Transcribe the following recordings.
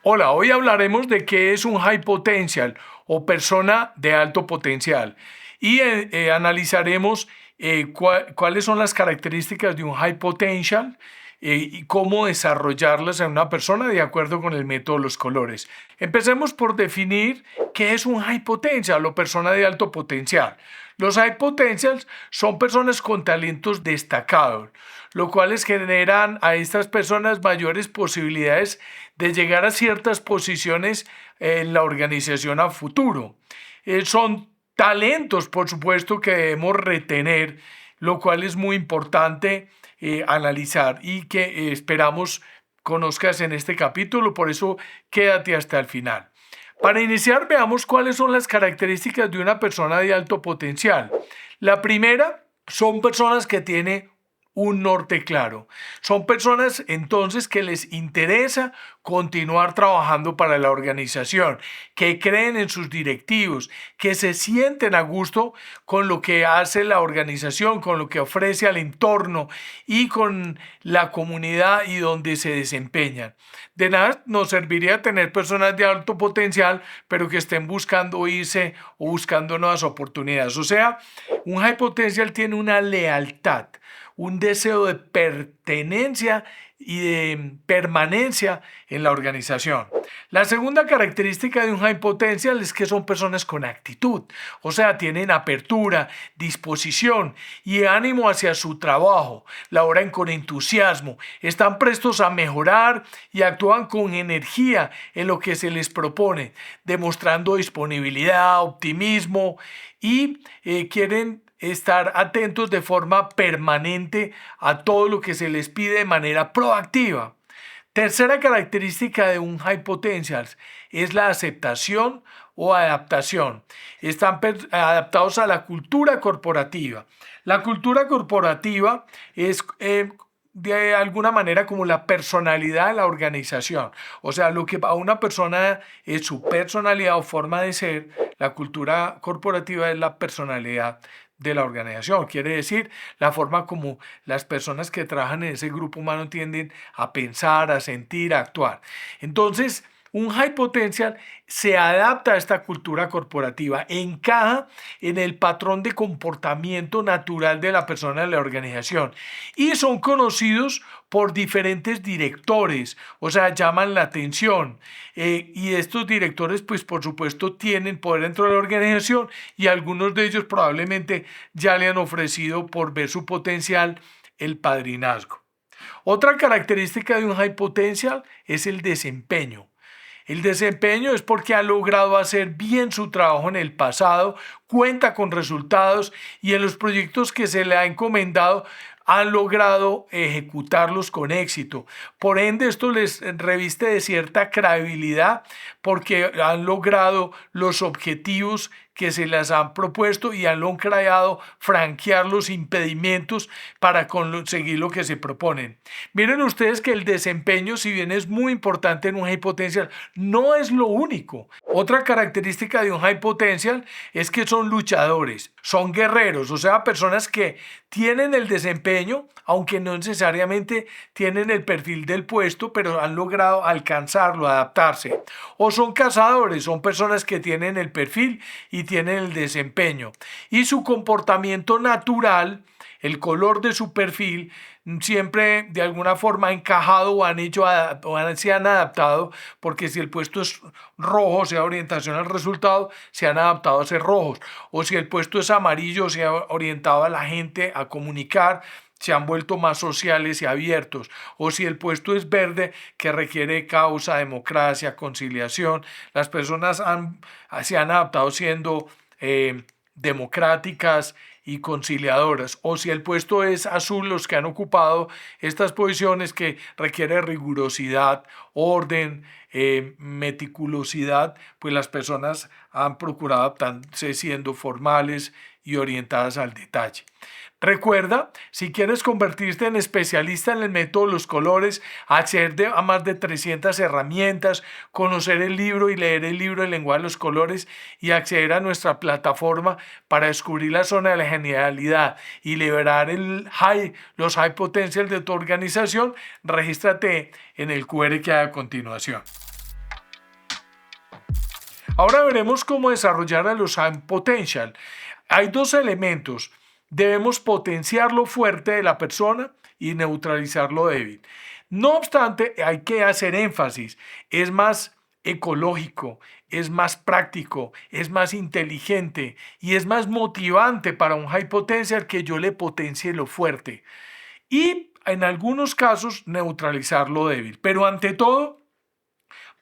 Hola, hoy hablaremos de qué es un high potential o persona de alto potencial y analizaremos cuáles son las características de un high potential y cómo desarrollarlas en una persona de acuerdo con el método de los colores. Empecemos por definir qué es un high potential o persona de alto potencial. Los high potentials son personas con talentos destacados, lo cual generan a estas personas mayores posibilidades de llegar a ciertas posiciones en la organización a futuro. Son talentos, por supuesto, que debemos retener, lo cual es muy importante analizar y que esperamos conozcas en este capítulo, por eso quédate hasta el final. Para iniciar, veamos cuáles son las características de una persona de alto potencial. La primera son personas que tienen un norte claro. Son personas entonces que les interesa continuar trabajando para la organización, que creen en sus directivos, que se sienten a gusto con lo que hace la organización, con lo que ofrece al entorno y con la comunidad y donde se desempeñan. De nada nos serviría tener personas de alto potencial, pero que estén buscando irse o buscando nuevas oportunidades. O sea, un high potential tiene una lealtad, un deseo de pertenencia y de permanencia en la organización. La segunda característica de un high potential es que son personas con actitud, o sea, tienen apertura, disposición y ánimo hacia su trabajo, laboran con entusiasmo, están prestos a mejorar y actúan con energía en lo que se les propone, demostrando disponibilidad, optimismo y quieren estar atentos de forma permanente a todo lo que se les pide de manera proactiva. Tercera característica de un high potential es la aceptación o adaptación. Están adaptados a la cultura corporativa. La cultura corporativa es de alguna manera como la personalidad de la organización. O sea, lo que a una persona es su personalidad o forma de ser, la cultura corporativa es la personalidad de la organización. Quiere decir la forma como las personas que trabajan en ese grupo humano tienden a pensar, a sentir, a actuar. Entonces, un high potential se adapta a esta cultura corporativa, encaja en el patrón de comportamiento natural de la persona de la organización y son conocidos por diferentes directores, o sea, llaman la atención. Y estos directores, pues por supuesto, tienen poder dentro de la organización y algunos de ellos probablemente ya le han ofrecido por ver su potencial el padrinazgo. Otra característica de un high potential es el desempeño. El desempeño es porque ha logrado hacer bien su trabajo en el pasado, cuenta con resultados y en los proyectos que se le ha encomendado han logrado ejecutarlos con éxito. Por ende, esto les reviste de cierta credibilidad porque han logrado los objetivos que se les han propuesto y han logrado franquear los impedimentos para conseguir lo que se proponen. Miren ustedes que el desempeño, si bien es muy importante en un high potential, no es lo único. Otra característica de un high potential es que son luchadores, son guerreros, o sea, personas que tienen el desempeño, aunque no necesariamente tienen el perfil del puesto, pero han logrado alcanzarlo, adaptarse. O son cazadores, son personas que tienen el perfil y tienen el desempeño. Y su comportamiento natural, el color de su perfil, siempre de alguna forma ha encajado o se han adaptado, porque si el puesto es rojo, sea orientación al resultado, se han adaptado a ser rojos. O si el puesto es amarillo, se ha orientado a la gente a comunicar, se han vuelto más sociales y abiertos. O si el puesto es verde, que requiere causa, democracia, conciliación, las personas se han adaptado siendo democráticas y conciliadoras. O si el puesto es azul, los que han ocupado estas posiciones que requiere rigurosidad, orden, meticulosidad, pues las personas han procurado adaptarse siendo formales y orientadas al detalle. Recuerda, si quieres convertirte en especialista en el método de los colores, acceder a más de 300 herramientas, conocer el libro y leer el libro El lenguaje de los colores y acceder a nuestra plataforma para descubrir la zona de la genialidad y liberar los high potential de tu organización, regístrate en el QR que hay a continuación. Ahora veremos cómo desarrollar a los high potential. Hay dos elementos. Debemos potenciar lo fuerte de la persona y neutralizar lo débil. No obstante, hay que hacer énfasis. Es más ecológico, es más práctico, es más inteligente y es más motivante para un high potential que yo le potencie lo fuerte. Y en algunos casos neutralizar lo débil. Pero ante todo,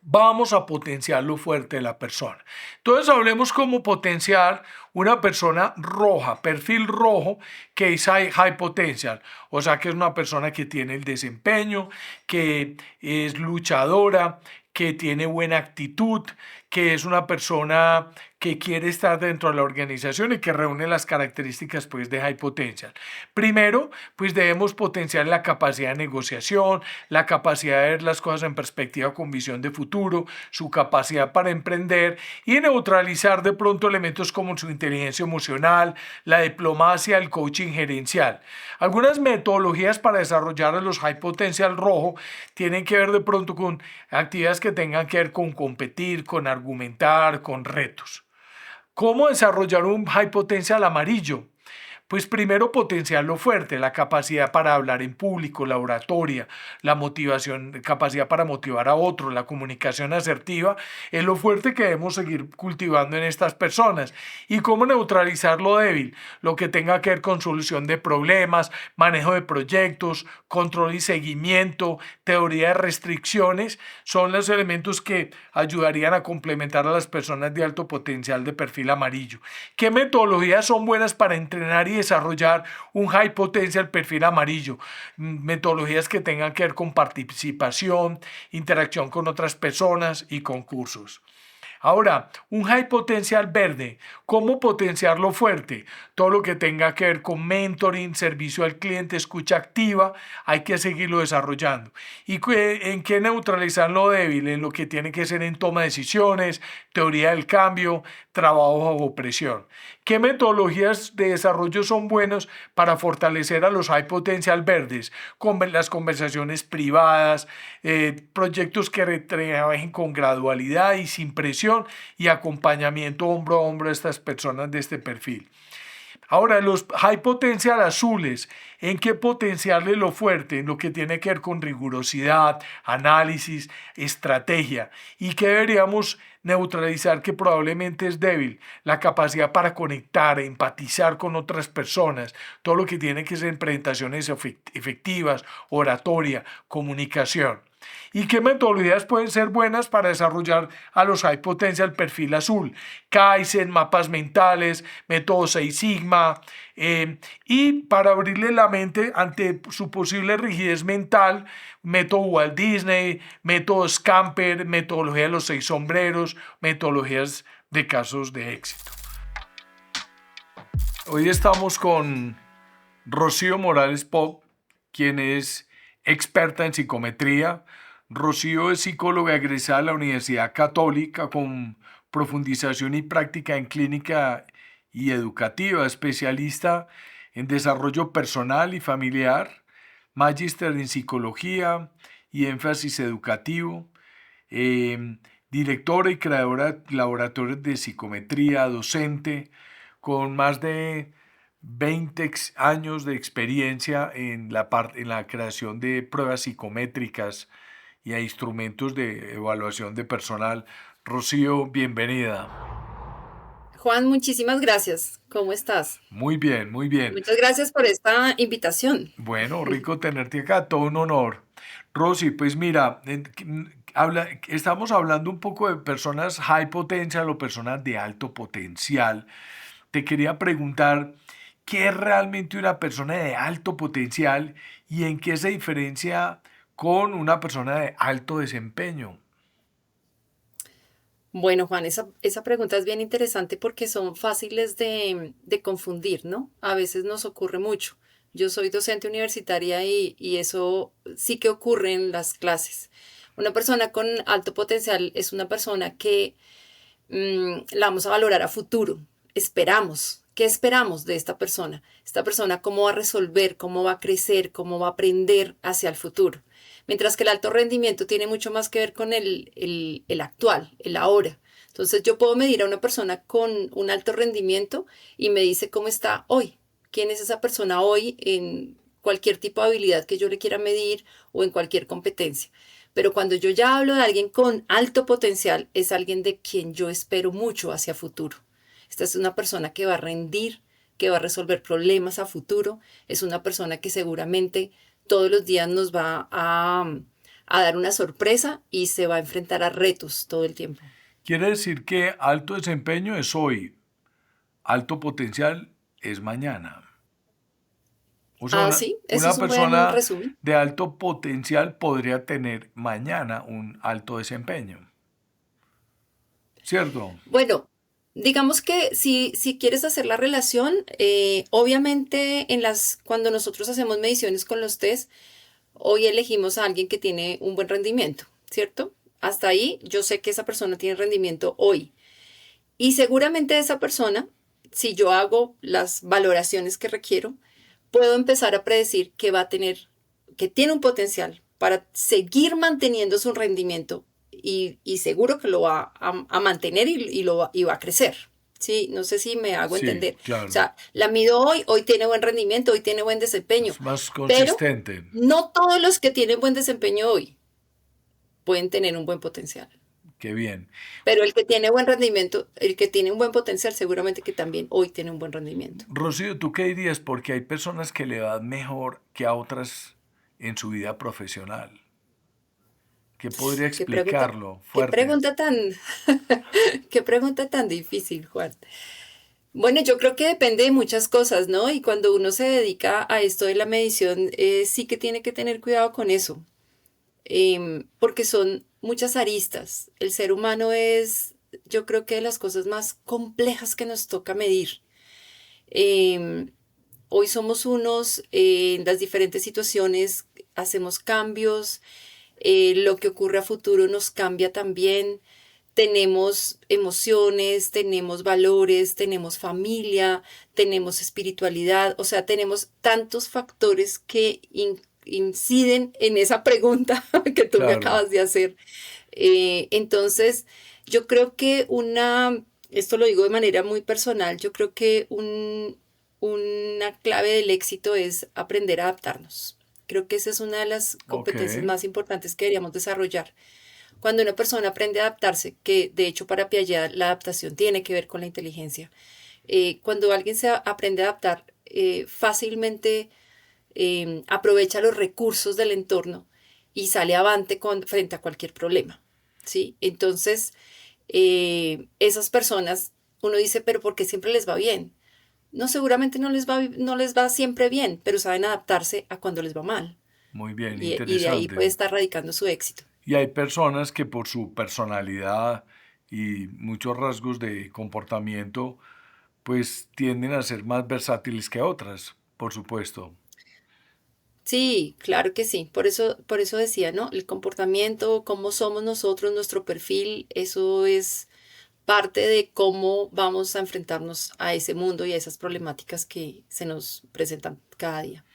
vamos a potenciar lo fuerte de la persona. Entonces hablemos cómo potenciar una persona roja, perfil rojo, que es high potential. O sea, que es una persona que tiene el desempeño, que es luchadora, que tiene buena actitud, que es una persona que quiere estar dentro de la organización y que reúne las características pues de high potential. Primero, pues debemos potenciar la capacidad de negociación, la capacidad de ver las cosas en perspectiva con visión de futuro, su capacidad para emprender y neutralizar de pronto elementos como su inteligencia emocional, la diplomacia, el coaching gerencial. Algunas metodologías para desarrollar a los high potential rojo tienen que ver de pronto con actividades que tengan que ver con competir, con argumentar, con retos. ¿Cómo desarrollar un high potential amarillo? Pues primero potenciar lo fuerte, la capacidad para hablar en público, la oratoria, la motivación, capacidad para motivar a otros, la comunicación asertiva, es lo fuerte que debemos seguir cultivando en estas personas. ¿Y cómo neutralizar lo débil? Lo que tenga que ver con solución de problemas, manejo de proyectos, control y seguimiento, teoría de restricciones, son los elementos que ayudarían a complementar a las personas de alto potencial de perfil amarillo. ¿Qué metodologías son buenas para entrenar y desarrollar un high potential perfil amarillo? Metodologías que tengan que ver con participación, interacción con otras personas y concursos. Ahora, un high potential verde, ¿cómo potenciarlo fuerte? Todo lo que tenga que ver con mentoring, servicio al cliente, escucha activa, hay que seguirlo desarrollando. ¿Y en qué neutralizar lo débil? En lo que tiene que ser en toma de decisiones, teoría del cambio, trabajo bajo presión. ¿Qué metodologías de desarrollo son buenas para fortalecer a los high potential verdes? Con las conversaciones privadas, proyectos que trabajen con gradualidad y sin presión y acompañamiento hombro a hombro a estas personas de este perfil. Ahora, los high potential azules, ¿en qué potenciarle lo fuerte? En lo que tiene que ver con rigurosidad, análisis, estrategia. ¿Y qué deberíamos neutralizar que probablemente es débil? La capacidad para conectar, empatizar con otras personas, todo lo que tiene que ser en presentaciones efectivas, oratoria, comunicación. ¿Y qué metodologías pueden ser buenas para desarrollar a los high potential perfil azul? Kaizen, mapas mentales, método 6 Sigma, y para abrirle la mente ante su posible rigidez mental, método Walt Disney, método Scamper, metodología de los 6 sombreros, metodologías de casos de éxito. Hoy estamos con Rocío Morales Pop, quien es experta en psicometría. Rocío es psicóloga egresada de la Universidad Católica con profundización y práctica en clínica y educativa, especialista en desarrollo personal y familiar, magíster en psicología y énfasis educativo, directora y creadora de laboratorios de psicometría, docente, con más de 20 años de experiencia en la creación de pruebas psicométricas y a instrumentos de evaluación de personal. Rocío, bienvenida. Juan, muchísimas gracias. ¿Cómo estás? Muy bien, muy bien. Muchas gracias por esta invitación. Bueno, rico tenerte acá, todo un honor. Rosy, pues mira, estamos hablando un poco de personas high potential o personas de alto potencial. Te quería preguntar, ¿qué es realmente una persona de alto potencial y en qué se diferencia con una persona de alto desempeño? Bueno, Juan, esa pregunta es bien interesante porque son fáciles de confundir, ¿no? A veces nos ocurre mucho. Yo soy docente universitaria y eso sí que ocurre en las clases. Una persona con alto potencial es una persona que la vamos a valorar a futuro. Esperamos. ¿Qué esperamos de esta persona? Esta persona, ¿cómo va a resolver? ¿Cómo va a crecer? ¿Cómo va a aprender hacia el futuro? mientras que el alto rendimiento tiene mucho más que ver con el actual, el ahora. Entonces yo puedo medir a una persona con un alto rendimiento y me dice cómo está hoy, quién es esa persona hoy en cualquier tipo de habilidad que yo le quiera medir o en cualquier competencia. Pero cuando yo ya hablo de alguien con alto potencial, es alguien de quien yo espero mucho hacia futuro. Esta es una persona que va a rendir, que va a resolver problemas a futuro, es una persona que seguramente todos los días nos va a dar una sorpresa y se va a enfrentar a retos todo el tiempo. Quiere decir que alto desempeño es hoy, alto potencial es mañana. O sea, Ah, sí, eso una es un buen persona resumen. de alto potencial podría tener mañana un alto desempeño, ¿cierto? Bueno, digamos que si quieres hacer la relación, obviamente cuando nosotros hacemos mediciones con los test, hoy elegimos a alguien que tiene un buen rendimiento, ¿cierto? Hasta ahí yo sé que esa persona tiene rendimiento hoy. Y seguramente esa persona, si yo hago las valoraciones que requiero, puedo empezar a predecir que va a tener, que tiene un potencial para seguir manteniendo su rendimiento y seguro que lo va a mantener y va a crecer. Sí, no sé si me hago Sí, entender. O claro. sea, la mido hoy, hoy tiene buen rendimiento, hoy tiene buen desempeño, Es más pero consistente. no todos los que tienen buen desempeño hoy pueden tener un buen potencial. Qué bien. Pero el que tiene buen rendimiento, el que tiene un buen potencial, seguramente que también hoy tiene un buen rendimiento. Rocío, ¿tú qué dirías? Porque hay personas que le van mejor que a otras en su vida profesional. ¿Qué podría Qué pregunta, explicarlo qué fuerte? pregunta tan, qué pregunta tan difícil, Juan. Bueno, yo creo que depende de muchas cosas, ¿no? Y cuando uno se dedica a esto de la medición, sí que tiene que tener cuidado con eso, porque son muchas aristas. El ser humano es, yo creo que de las cosas más complejas que nos toca medir. Em, Hoy somos unos, en las diferentes situaciones hacemos cambios, lo que ocurre a futuro nos cambia también. Tenemos emociones, tenemos valores, tenemos familia, tenemos espiritualidad, o sea, tenemos tantos factores que inciden en esa pregunta que tú me Claro, acabas de hacer. Entonces, yo creo que esto lo digo de manera muy personal, yo creo que una clave del éxito es aprender a adaptarnos. Creo que esa es una de las ok, competencias más importantes que deberíamos desarrollar. Cuando una persona aprende a adaptarse, que de hecho para Piaget la adaptación tiene que ver con la inteligencia, cuando alguien se aprende a adaptar, fácilmente aprovecha los recursos del entorno y sale avante frente a cualquier problema, ¿sí? Entonces, esas personas, uno dice, pero ¿por qué siempre les va bien? No, seguramente no les va siempre bien, pero saben adaptarse a cuando les va mal. muy bien, Y de ahí puede interesante. estar radicando su éxito. Y hay personas que por su personalidad y muchos rasgos de comportamiento, pues tienden a ser más versátiles que otras, por supuesto. Sí, claro que sí. Por eso decía, ¿no? El comportamiento, cómo somos nosotros, nuestro perfil, eso es parte de cómo vamos a enfrentarnos a ese mundo y a esas problemáticas que se nos presentan cada día.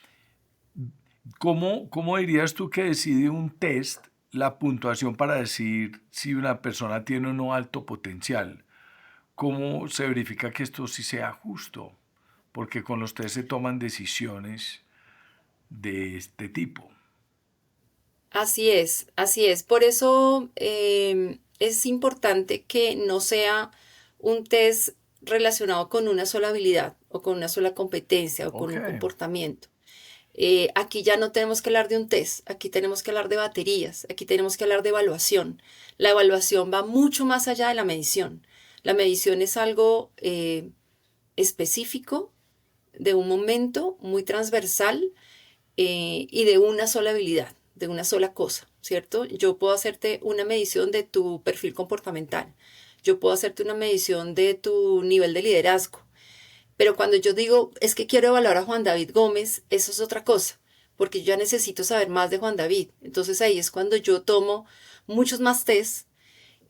¿Cómo dirías tú que decide un test la puntuación para decir si una persona tiene o no alto potencial? ¿Cómo se verifica que esto sí sea justo? Porque con los test se toman decisiones de este tipo. Así es, así es. Por eso es importante que no sea un test relacionado con una sola habilidad o con una sola competencia o con Ok, un comportamiento. Aquí ya no tenemos que hablar de un test, aquí tenemos que hablar de baterías, aquí tenemos que hablar de evaluación. La evaluación va mucho más allá de la medición. La medición es algo específico, de un momento muy transversal y de una sola habilidad, de una sola cosa, ¿cierto? Yo puedo hacerte una medición de tu perfil comportamental, yo puedo hacerte una medición de tu nivel de liderazgo, pero cuando yo digo, es que quiero evaluar a Juan David Gómez, eso es otra cosa, porque yo ya necesito saber más de Juan David. Entonces ahí es cuando yo tomo muchos más tests.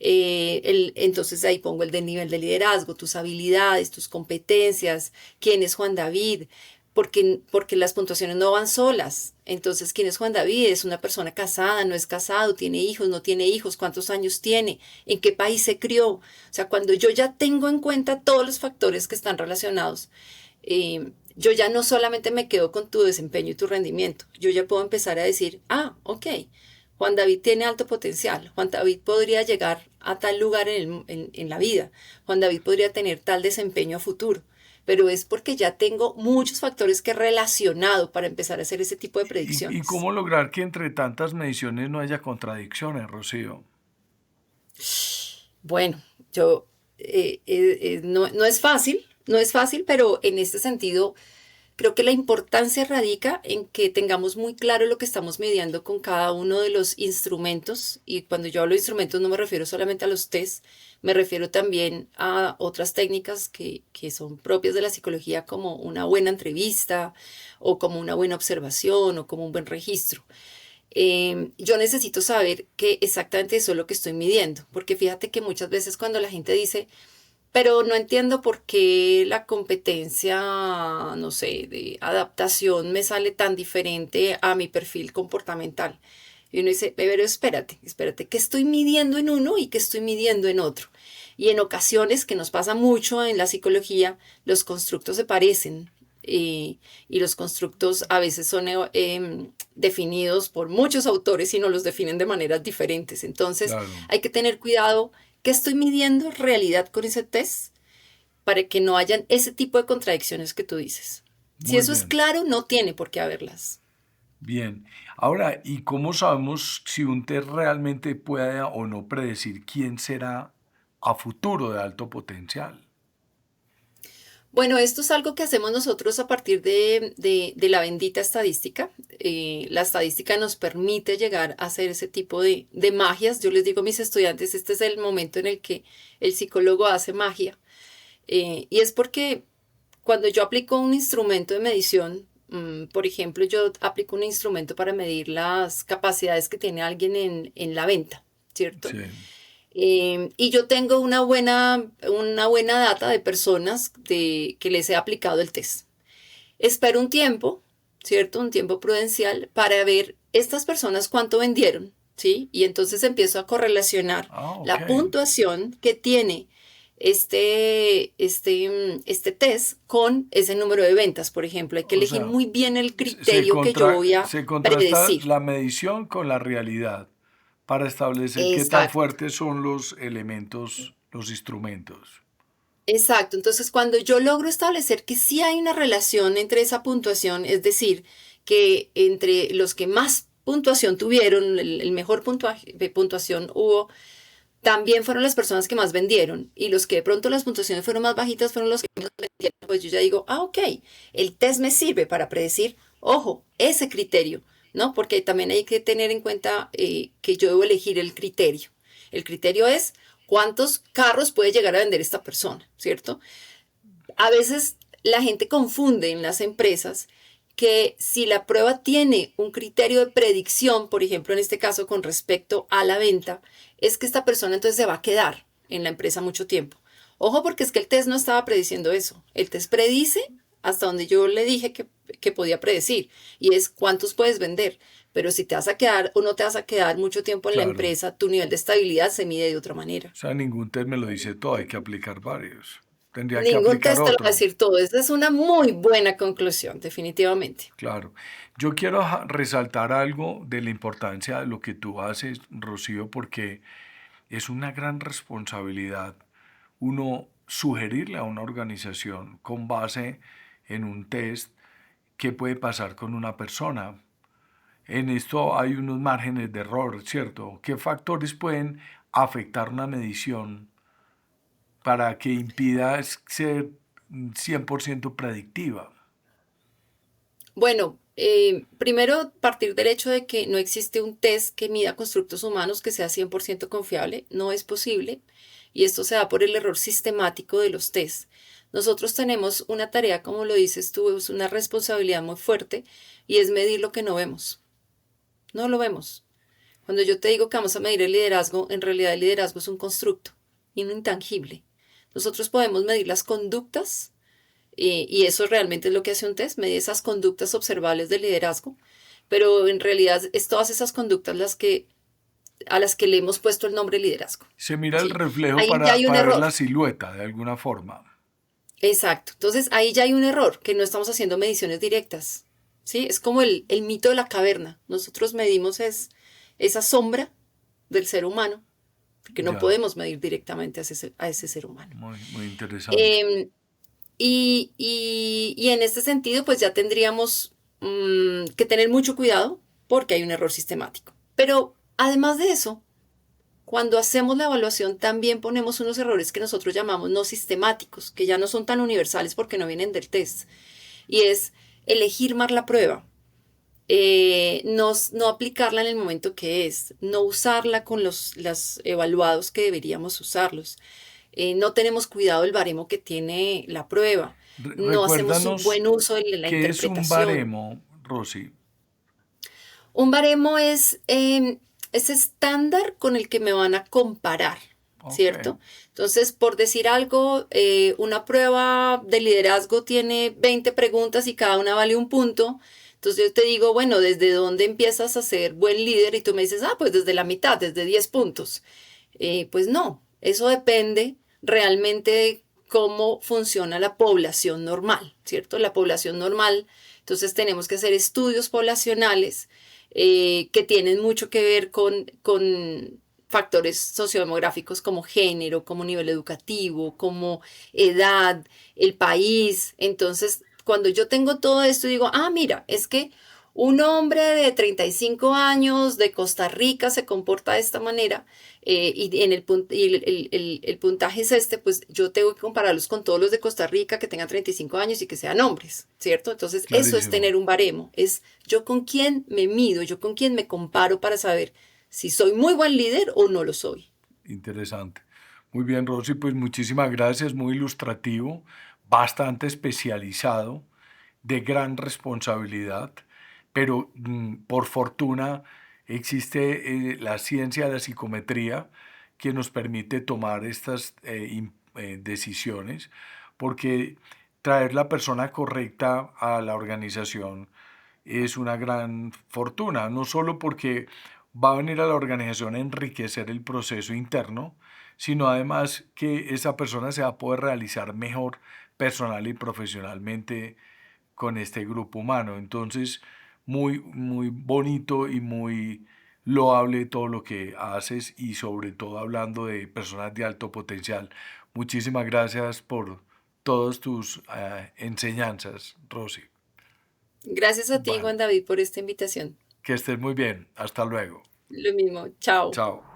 Entonces ahí pongo el de nivel de liderazgo, tus habilidades, tus competencias, quién es Juan David, porque las puntuaciones no van solas. Entonces, ¿quién es Juan David? ¿Es una persona casada? ¿No es casado? ¿Tiene hijos? ¿No tiene hijos? ¿Cuántos años tiene? ¿En qué país se crió? O sea, cuando yo ya tengo en cuenta todos los factores que están relacionados, yo ya no solamente me quedo con tu desempeño y tu rendimiento, yo ya puedo empezar a decir, ah, ok, Juan David tiene alto potencial, Juan David podría llegar a tal lugar en la vida, Juan David podría tener tal desempeño a futuro, pero es porque ya tengo muchos factores que he relacionado para empezar a hacer ese tipo de ¿Y predicciones. cómo lograr que entre tantas mediciones no haya contradicciones, Rocío? Bueno, yo no es fácil, no es fácil, pero en este sentido creo que la importancia radica en que tengamos muy claro lo que estamos midiendo con cada uno de los instrumentos. Y cuando yo hablo de instrumentos no me refiero solamente a los test, me refiero también a otras técnicas que son propias de la psicología, como una buena entrevista o como una buena observación o como un buen registro. Yo necesito saber que exactamente eso es lo que estoy midiendo, porque fíjate que muchas veces cuando la gente dice, pero no entiendo por qué la competencia, no sé, de adaptación me sale tan diferente a mi perfil comportamental. Y uno dice, pero espérate, ¿qué estoy midiendo en uno y qué estoy midiendo en otro? Y en ocasiones, que nos pasa mucho en la psicología, los constructos se parecen. Y los constructos a veces son definidos por muchos autores y no los definen de maneras diferentes. Entonces, Claro, hay que tener cuidado. ¿Qué estoy midiendo en realidad con ese test? Para que no hayan ese tipo de contradicciones que tú dices. Si muy eso es bien, claro, no tiene por qué haberlas. bien. Ahora, ¿y cómo sabemos si un test realmente puede o no predecir quién será a futuro de alto potencial? Bueno, esto es algo que hacemos nosotros a partir de la bendita estadística. La estadística nos permite llegar a hacer ese tipo de magias. Yo les digo a mis estudiantes, este es el momento en el que el psicólogo hace magia. Y es porque cuando yo aplico un instrumento de medición, por ejemplo, yo aplico un instrumento para medir las capacidades que tiene alguien en la venta, ¿cierto? Sí, Y yo tengo una buena data de personas que les he aplicado el test. Espero un tiempo, ¿cierto? Un tiempo prudencial para ver estas personas cuánto vendieron, ¿sí? Y entonces empiezo a correlacionar ah, ok. la puntuación que tiene este test con ese número de ventas, por ejemplo. Hay que O elegir sea, muy bien el criterio que yo voy a se contrasta predecir. la medición con la realidad para establecer qué tan Exacto. fuertes son los elementos, los instrumentos. Exacto, entonces cuando yo logro establecer que sí hay una relación entre esa puntuación, es decir, que entre los que más puntuación tuvieron, el mejor puntuaje, de puntuación hubo, también fueron las personas que más vendieron y los que de pronto las puntuaciones fueron más bajitas fueron los que menos vendieron, pues yo ya digo, ah, ok, el test me sirve para predecir, ojo, ese criterio, ¿no? Porque también hay que tener en cuenta que yo debo elegir el criterio. El criterio es cuántos carros puede llegar a vender esta persona, ¿cierto? A veces la gente confunde en las empresas que si la prueba tiene un criterio de predicción, por ejemplo, en este caso con respecto a la venta, es que esta persona entonces se va a quedar en la empresa mucho tiempo. Ojo, porque es que el test no estaba prediciendo eso. El test predice hasta donde yo le dije que podía predecir, y es cuántos puedes vender. Pero si te vas a quedar o no te vas a quedar mucho tiempo en la Claro. empresa, tu nivel de estabilidad se mide de otra manera. O sea, ningún test me lo dice todo, hay que aplicar varios. Tendría que Ningún aplicar test te lo va a otro. decir todo. Esa es una muy buena conclusión, definitivamente. Claro. Yo quiero resaltar algo de la importancia de lo que tú haces, Rocío, porque es una gran responsabilidad uno sugerirle a una organización con base en un test qué puede pasar con una persona. En esto hay unos márgenes de error, ¿cierto? ¿Qué factores pueden afectar una medición para que impida ser 100% predictiva? Bueno, primero partir del hecho de que no existe un test que mida constructos humanos que sea 100% confiable, no es posible, y esto se da por el error sistemático de los tests. Nosotros tenemos una tarea, como lo dices tú, es una responsabilidad muy fuerte, y es medir lo que no vemos. No lo vemos. Cuando yo te digo que vamos a medir el liderazgo, en realidad el liderazgo es un constructo y no intangible. Nosotros podemos medir las conductas Y eso realmente es lo que hace un test, medir esas conductas observables del liderazgo, pero en realidad es todas esas conductas a las que le hemos puesto el nombre liderazgo. Se mira el ¿Sí? reflejo Ahí ya hay un para ver error. la silueta de alguna forma. Exacto. Entonces ahí ya hay un error, que no estamos haciendo mediciones directas. ¿Sí? Es como el mito de la caverna. Nosotros medimos esa sombra del ser humano, porque no Ya, podemos medir directamente a ese ser humano. muy interesante. Em, y en este sentido, pues ya tendríamos que tener mucho cuidado porque hay un error sistemático. Pero además de eso, cuando hacemos la evaluación también ponemos unos errores que nosotros llamamos no sistemáticos, que ya no son tan universales porque no vienen del test. Y es elegir mal la prueba, no aplicarla en el momento que es, no usarla con los evaluados que deberíamos usarlos. No tenemos cuidado del baremo que tiene la prueba, no hacemos un Recuérdanos buen uso de la qué es un interpretación. baremo, Rosy. Un baremo es ese estándar con el que me van a comparar, Ok, ¿cierto? Entonces, por decir algo, una prueba de liderazgo tiene 20 preguntas y cada una vale un punto. Entonces yo te digo, bueno, ¿desde dónde empiezas a ser buen líder? Y tú me dices, ah, pues desde la mitad, desde 10 puntos. Pues no, eso depende realmente de cómo funciona la población normal, ¿cierto? La población normal, entonces tenemos que hacer estudios poblacionales que tienen mucho que ver con factores sociodemográficos como género, como nivel educativo, como edad, el país. Entonces, cuando yo tengo todo esto, digo, ah, mira, es que un hombre de 35 años de Costa Rica se comporta de esta manera y el puntaje es este, pues yo tengo que compararlos con todos los de Costa Rica que tengan 35 años y que sean hombres, ¿cierto? Entonces eso es clarísimo. tener un baremo, es yo con quién me mido, yo con quién me comparo para saber si soy muy buen líder o no lo soy. Interesante. Muy bien, Rosy, pues muchísimas gracias, muy ilustrativo, bastante especializado, de gran responsabilidad, pero por fortuna existe la ciencia de la psicometría que nos permite tomar estas decisiones, porque traer la persona correcta a la organización es una gran fortuna, no solo porque va a venir a la organización a enriquecer el proceso interno, sino además que esa persona se va a poder realizar mejor personal y profesionalmente con este grupo humano. Entonces, muy bonito y muy loable todo lo que haces y sobre todo hablando de personas de alto potencial. Muchísimas gracias por todas tus enseñanzas, Rosy. Gracias a ti, Bueno, Juan David, por esta invitación. que estés muy bien. Hasta luego. Lo mismo, chao. Chao.